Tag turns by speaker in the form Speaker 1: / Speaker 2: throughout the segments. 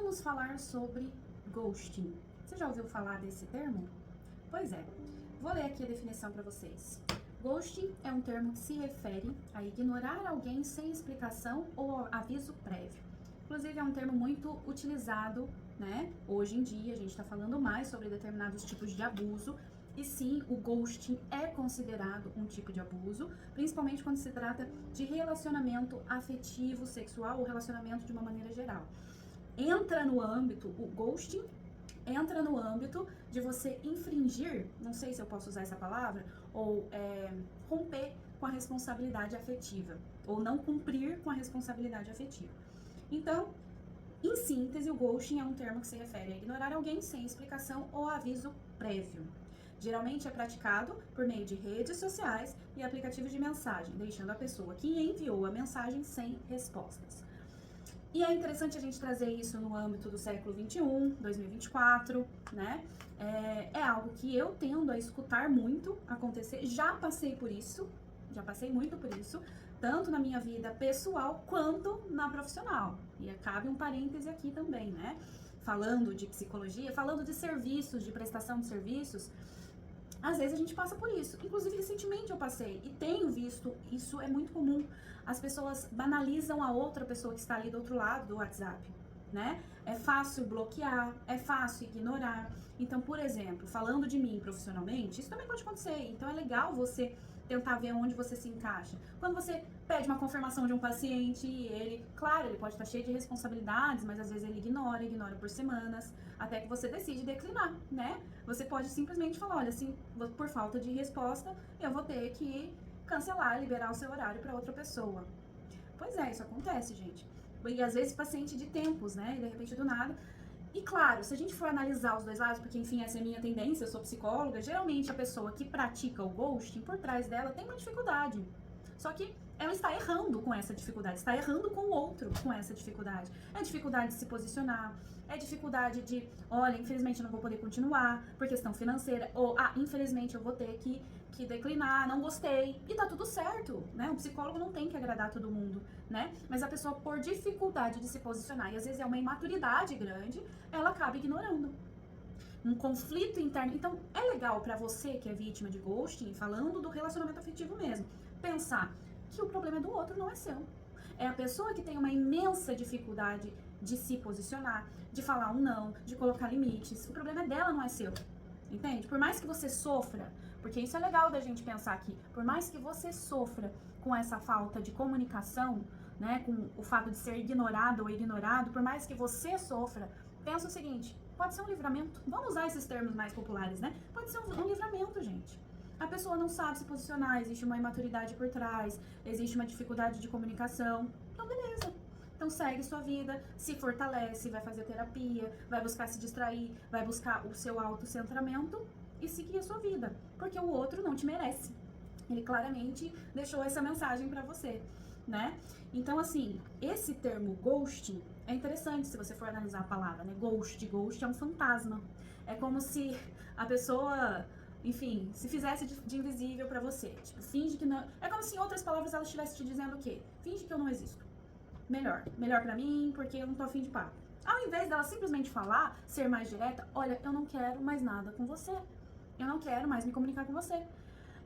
Speaker 1: Vamos falar sobre ghosting. Você já ouviu falar desse termo? Pois é, vou ler aqui a definição para vocês. Ghosting é um termo que se refere a ignorar alguém sem explicação ou aviso prévio. Inclusive é um termo muito utilizado, né? Hoje em dia a gente está falando mais sobre determinados tipos de abuso. E sim, o ghosting é considerado um tipo de abuso, principalmente quando se trata de relacionamento afetivo, sexual ou relacionamento de uma maneira geral. O ghosting entra no âmbito de você infringir, não sei se eu posso usar essa palavra, ou romper com a responsabilidade afetiva, ou não cumprir com a responsabilidade afetiva. Então, em síntese, o ghosting é um termo que se refere a ignorar alguém sem explicação ou aviso prévio. Geralmente é praticado por meio de redes sociais e aplicativos de mensagem, deixando a pessoa que enviou a mensagem sem respostas. E é interessante a gente trazer isso no âmbito do século 21, 2024, né? É algo que eu tendo a escutar muito acontecer. Já passei muito por isso, tanto na minha vida pessoal quanto na profissional. E cabe um parêntese aqui também, né? Falando de psicologia, falando de serviços, de prestação de serviços, às vezes a gente passa por isso. Inclusive, recentemente eu passei e tenho visto, isso é muito comum. As pessoas banalizam a outra pessoa que está ali do outro lado do WhatsApp, né? É fácil bloquear, é fácil ignorar. Então, por exemplo, falando de mim profissionalmente, isso também pode acontecer. Então, é legal você tentar ver onde você se encaixa. Quando você pede uma confirmação de um paciente e ele, claro, ele pode estar cheio de responsabilidades, mas às vezes ele ignora por semanas, até que você decide declinar, né? Você pode simplesmente falar, olha, assim, por falta de resposta, eu vou ter que cancelar, liberar o seu horário para outra pessoa. Pois é, isso acontece, gente. E às vezes paciente de tempos, né? E de repente do nada. E claro, se a gente for analisar os dois lados, porque enfim, essa é a minha tendência, eu sou psicóloga, geralmente a pessoa que pratica o ghosting, por trás dela tem uma dificuldade. Só que ela está errando com essa dificuldade, está errando com o outro com essa dificuldade. É dificuldade de se posicionar, é dificuldade de, olha, infelizmente eu não vou poder continuar por questão financeira, ou, infelizmente eu vou ter que declinar, não gostei, e tá tudo certo, né? O psicólogo não tem que agradar todo mundo, né? Mas a pessoa, por dificuldade de se posicionar, e às vezes é uma imaturidade grande, ela acaba ignorando. Um conflito interno. Então, é legal pra você que é vítima de ghosting, falando do relacionamento afetivo mesmo, pensar que o problema é do outro, não é seu. É a pessoa que tem uma imensa dificuldade de se posicionar, de falar um não, de colocar limites. O problema é dela, não é seu. Entende? Por mais que você sofra, porque isso é legal da gente pensar aqui, por mais que você sofra com essa falta de comunicação, né, com o fato de ser ignorado ou ignorado, por mais que você sofra, pensa o seguinte, pode ser um livramento. Vamos usar esses termos mais populares, né? Pode ser um livramento, gente. A pessoa não sabe se posicionar, existe uma imaturidade por trás, existe uma dificuldade de comunicação. Então, beleza. Então, segue sua vida, se fortalece, vai fazer terapia, vai buscar se distrair, vai buscar o seu autocentramento e seguir a sua vida. Porque o outro não te merece. Ele claramente deixou essa mensagem pra você, né? Então, assim, esse termo ghosting é interessante se você for analisar a palavra, né? Ghost é um fantasma. É como se a pessoa, enfim, se fizesse de invisível pra você. Tipo, finge que não... É como se, em outras palavras, ela estivesse te dizendo o quê? Finge que eu não existo. Melhor pra mim, porque eu não tô afim de papo. Ao invés dela simplesmente falar, ser mais direta, olha, eu não quero mais nada com você. Eu não quero mais me comunicar com você.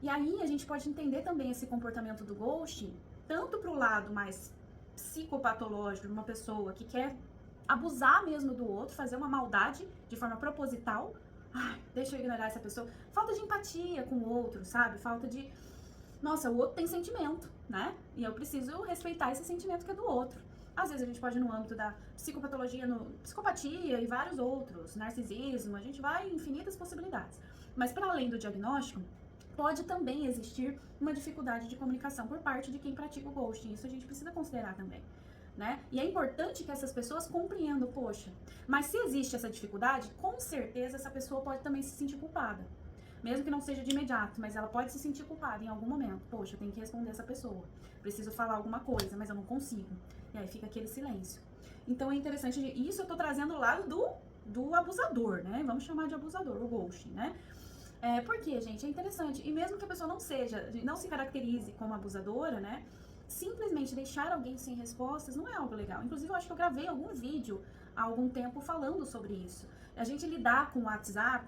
Speaker 1: E aí a gente pode entender também esse comportamento do ghosting, tanto pro lado mais psicopatológico de uma pessoa que quer abusar mesmo do outro, fazer uma maldade de forma proposital. Ai, deixa eu ignorar essa pessoa. Falta de empatia com o outro, sabe? Falta de... Nossa, o outro tem sentimento, né? E eu preciso respeitar esse sentimento que é do outro. Às vezes a gente pode ir no âmbito da psicopatologia, psicopatia e vários outros, narcisismo, a gente vai em infinitas possibilidades. Mas para além do diagnóstico, pode também existir uma dificuldade de comunicação por parte de quem pratica o ghosting. Isso a gente precisa considerar também, né? E é importante que essas pessoas compreendam, poxa, mas se existe essa dificuldade, com certeza essa pessoa pode também se sentir culpada. Mesmo que não seja de imediato, mas ela pode se sentir culpada em algum momento. Poxa, eu tenho que responder essa pessoa. Preciso falar alguma coisa, mas eu não consigo. E aí fica aquele silêncio. Então é interessante, isso eu tô trazendo do lado do abusador, né? Vamos chamar de abusador, o ghosting, né? Porque, gente, é interessante. E mesmo que a pessoa não se caracterize como abusadora, né? Simplesmente deixar alguém sem respostas não é algo legal. Inclusive, eu acho que eu gravei algum vídeo há algum tempo falando sobre isso. A gente lidar com o WhatsApp,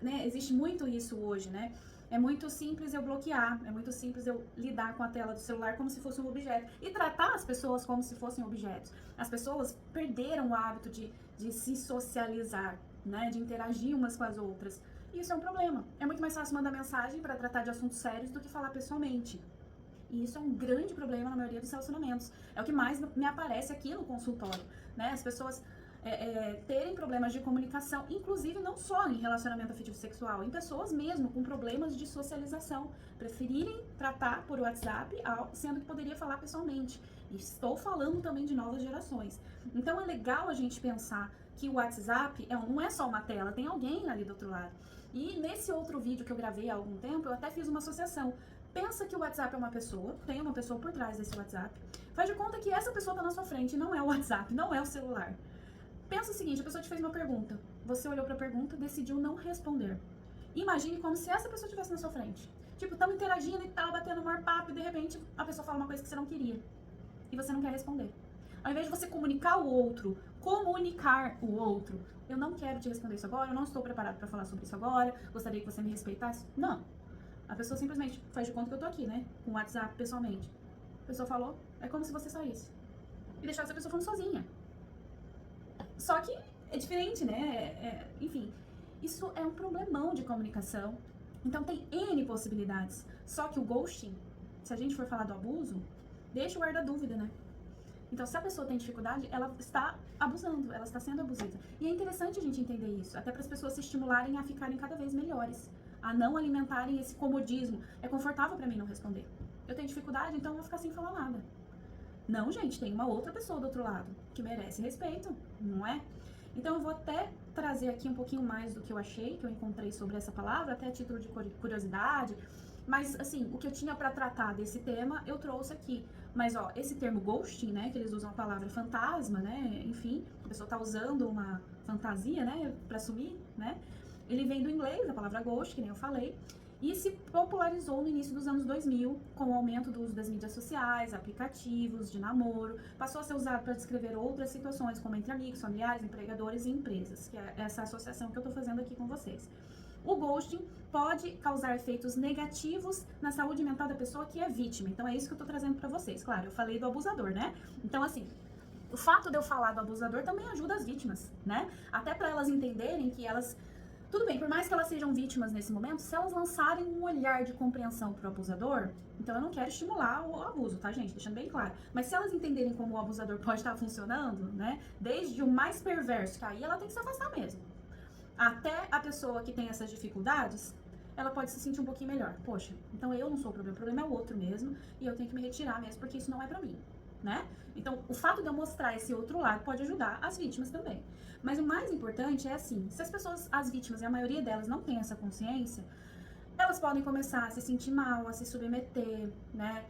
Speaker 1: né, existe muito isso hoje, né? É muito simples eu bloquear, é muito simples eu lidar com a tela do celular como se fosse um objeto e tratar as pessoas como se fossem objetos. As pessoas perderam o hábito de se socializar, né, de interagir umas com as outras. E isso é um problema. É muito mais fácil mandar mensagem para tratar de assuntos sérios do que falar pessoalmente. E isso é um grande problema na maioria dos relacionamentos. É o que mais me aparece aqui no consultório, né? As pessoas terem problemas de comunicação, inclusive não só em relacionamento afetivo sexual, em pessoas mesmo com problemas de socialização, preferirem tratar por WhatsApp, sendo que poderia falar pessoalmente. E estou falando também de novas gerações. Então é legal a gente pensar que o WhatsApp não é só uma tela, tem alguém ali do outro lado. E nesse outro vídeo que eu gravei há algum tempo, eu até fiz uma associação. Pensa que o WhatsApp é uma pessoa, tem uma pessoa por trás desse WhatsApp. Faz de conta que essa pessoa está na sua frente, não é o WhatsApp, não é o celular. Pensa o seguinte, a pessoa te fez uma pergunta, você olhou para a pergunta, decidiu não responder. Imagine como se essa pessoa estivesse na sua frente. Tipo, estamos interagindo e tal, batendo o maior papo e de repente a pessoa fala uma coisa que você não queria. E você não quer responder. Ao invés de você comunicar o outro, eu não quero te responder isso agora, eu não estou preparado para falar sobre isso agora, gostaria que você me respeitasse. Não. A pessoa simplesmente faz de conta que eu tô aqui, né? Com o WhatsApp pessoalmente. A pessoa falou, é como se você saísse. E deixasse a pessoa falando sozinha. Só que é diferente, né? Enfim, isso é um problemão de comunicação. Então tem N possibilidades. Só que o ghosting, se a gente for falar do abuso, deixa o ar da dúvida, né? Então, se a pessoa tem dificuldade, ela está abusando, ela está sendo abusiva. E é interessante a gente entender isso, até para as pessoas se estimularem a ficarem cada vez melhores, a não alimentarem esse comodismo. É confortável para mim não responder. Eu tenho dificuldade, então eu vou ficar sem falar nada. Não, gente, tem uma outra pessoa do outro lado que merece respeito, não é? Então, eu vou até trazer aqui um pouquinho mais do que eu achei, que eu encontrei sobre essa palavra, até a título de curiosidade. Mas, assim, o que eu tinha para tratar desse tema, eu trouxe aqui. Mas, ó, esse termo ghosting, né, que eles usam a palavra fantasma, né, enfim, a pessoa tá usando uma fantasia, né, para sumir, né, ele vem do inglês, a palavra ghost, que nem eu falei, e se popularizou no início dos anos 2000, com o aumento do uso das mídias sociais, aplicativos de namoro, passou a ser usado para descrever outras situações, como entre amigos, familiares, empregadores e empresas, que é essa associação que eu tô fazendo aqui com vocês. O ghosting pode causar efeitos negativos na saúde mental da pessoa que é vítima. Então é isso que eu tô trazendo pra vocês. Claro, eu falei do abusador, né? Então, assim, o fato de eu falar do abusador também ajuda as vítimas, né? Até pra elas entenderem que elas... Tudo bem, por mais que elas sejam vítimas nesse momento, se elas lançarem um olhar de compreensão pro abusador, então eu não quero estimular o abuso, tá, gente? Deixando bem claro. Mas se elas entenderem como o abusador pode estar funcionando, né? Desde o mais perverso, que aí ela tem que se afastar mesmo. Até a pessoa que tem essas dificuldades, ela pode se sentir um pouquinho melhor. Poxa, então eu não sou o problema é o outro mesmo, e eu tenho que me retirar mesmo, porque isso não é pra mim, né? Então, o fato de eu mostrar esse outro lado pode ajudar as vítimas também. Mas o mais importante é assim, se as pessoas, as vítimas, e a maioria delas não tem essa consciência, elas podem começar a se sentir mal, a se submeter, né?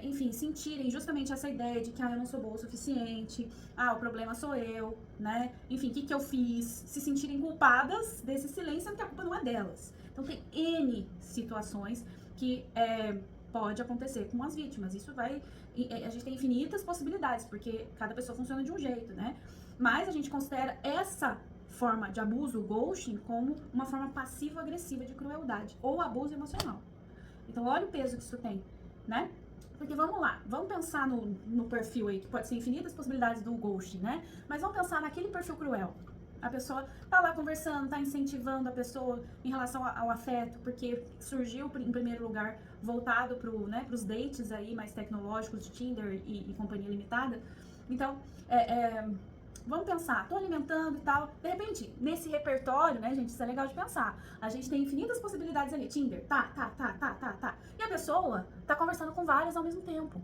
Speaker 1: Enfim, sentirem justamente essa ideia de que eu não sou boa o suficiente, o problema sou eu, né? Enfim, o que eu fiz? Se sentirem culpadas desse silêncio, porque a culpa não é delas. Então tem N situações que pode acontecer com as vítimas. Isso vai... A gente tem infinitas possibilidades, porque cada pessoa funciona de um jeito, né? Mas a gente considera essa forma de abuso, o ghosting, como uma forma passivo-agressiva de crueldade ou abuso emocional. Então olha o peso que isso tem, né? Porque vamos lá, vamos pensar no perfil aí, que pode ser infinitas possibilidades do ghosting, né? Mas vamos pensar naquele perfil cruel. A pessoa tá lá conversando, tá incentivando a pessoa em relação ao afeto, porque surgiu em primeiro lugar voltado pros dates aí mais tecnológicos de Tinder e companhia limitada. Então, vamos pensar, tô alimentando e tal. De repente, nesse repertório, né, gente, isso é legal de pensar. A gente tem infinitas possibilidades ali. Tinder, tá. E a pessoa tá conversando com várias ao mesmo tempo.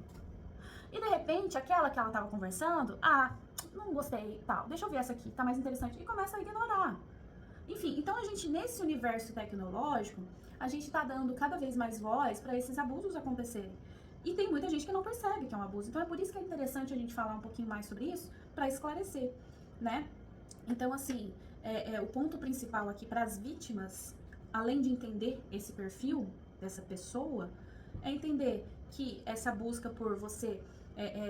Speaker 1: E de repente, aquela que ela tava conversando, não gostei, tal, deixa eu ver essa aqui, tá mais interessante. E começa a ignorar. Enfim, então a gente, nesse universo tecnológico, a gente tá dando cada vez mais voz para esses abusos acontecerem. E tem muita gente que não percebe que é um abuso. Então é por isso que é interessante a gente falar um pouquinho mais sobre isso, para esclarecer, né? Então, assim, o ponto principal aqui para as vítimas, além de entender esse perfil dessa pessoa, é entender que essa busca por você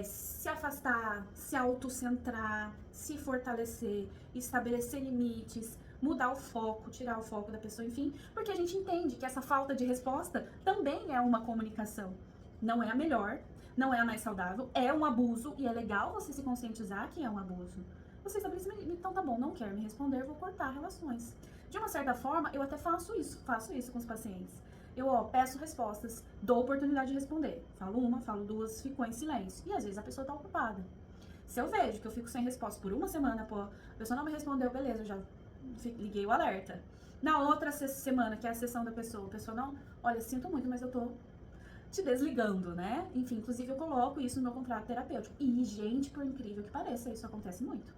Speaker 1: se afastar, se autocentrar, se fortalecer, estabelecer limites, mudar o foco, tirar o foco da pessoa, enfim, porque a gente entende que essa falta de resposta também é uma comunicação. Não é a melhor, não é a mais saudável, é um abuso e é legal você se conscientizar que é um abuso. Você estabelece, então tá bom, não quer me responder, vou cortar relações. De uma certa forma, eu até faço isso com os pacientes. Eu, peço respostas, dou oportunidade de responder. Falo uma, falo duas, fico em silêncio. E às vezes a pessoa tá ocupada. Se eu vejo que eu fico sem resposta por uma semana, a pessoa não me respondeu, beleza, eu já liguei o alerta. Na outra semana, que é a sessão da pessoa, a pessoa não, olha, sinto muito, mas eu tô te desligando, né? Enfim, inclusive eu coloco isso no meu contrato terapêutico. E, gente, por incrível que pareça, isso acontece muito.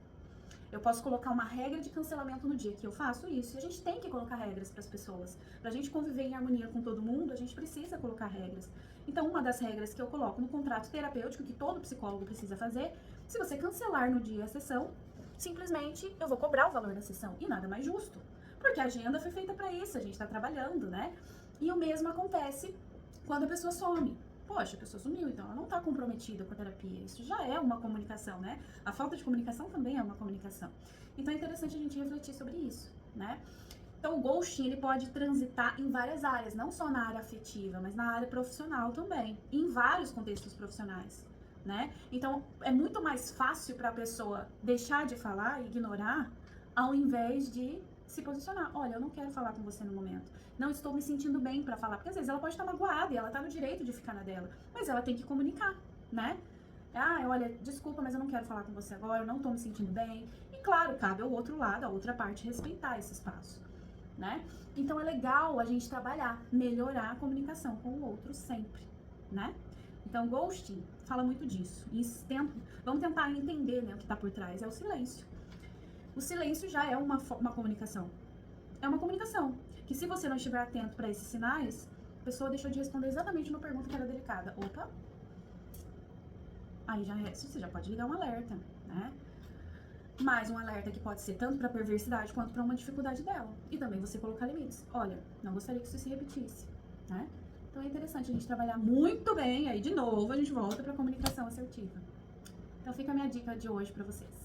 Speaker 1: Eu posso colocar uma regra de cancelamento no dia que eu faço isso. E a gente tem que colocar regras para as pessoas. Pra gente conviver em harmonia com todo mundo, a gente precisa colocar regras. Então, uma das regras que eu coloco no contrato terapêutico, que todo psicólogo precisa fazer, se você cancelar no dia a sessão, simplesmente eu vou cobrar o valor da sessão. E nada mais justo. Porque a agenda foi feita para isso, a gente tá trabalhando, né? E o mesmo acontece quando a pessoa some. Poxa, a pessoa sumiu, então ela não está comprometida com a terapia. Isso já é uma comunicação, né? A falta de comunicação também é uma comunicação. Então é interessante a gente refletir sobre isso, né? Então o ghosting, ele pode transitar em várias áreas, não só na área afetiva, mas na área profissional também, em vários contextos profissionais, né? Então é muito mais fácil para a pessoa deixar de falar e ignorar, ao invés de se posicionar. Olha, eu não quero falar com você no momento. Não estou me sentindo bem pra falar. Porque às vezes ela pode estar magoada e ela tá no direito de ficar na dela. Mas ela tem que comunicar, né? Olha, desculpa, mas eu não quero falar com você agora, eu não tô me sentindo bem. E claro, cabe ao outro lado, a outra parte, respeitar esse espaço, né? Então é legal a gente trabalhar, melhorar a comunicação com o outro sempre, né? Então, ghosting fala muito disso. E vamos tentar entender, né, o que tá por trás. É o silêncio. O silêncio já é uma comunicação. É uma comunicação. Que se você não estiver atento para esses sinais, a pessoa deixou de responder exatamente uma pergunta que era delicada. Opa! Aí você já pode ligar um alerta, né? Mas um alerta que pode ser tanto para perversidade quanto para uma dificuldade dela. E também você colocar limites. Olha, não gostaria que isso se repetisse, né? Então é interessante a gente trabalhar muito bem. Aí, de novo, a gente volta para a comunicação assertiva. Então fica a minha dica de hoje para vocês.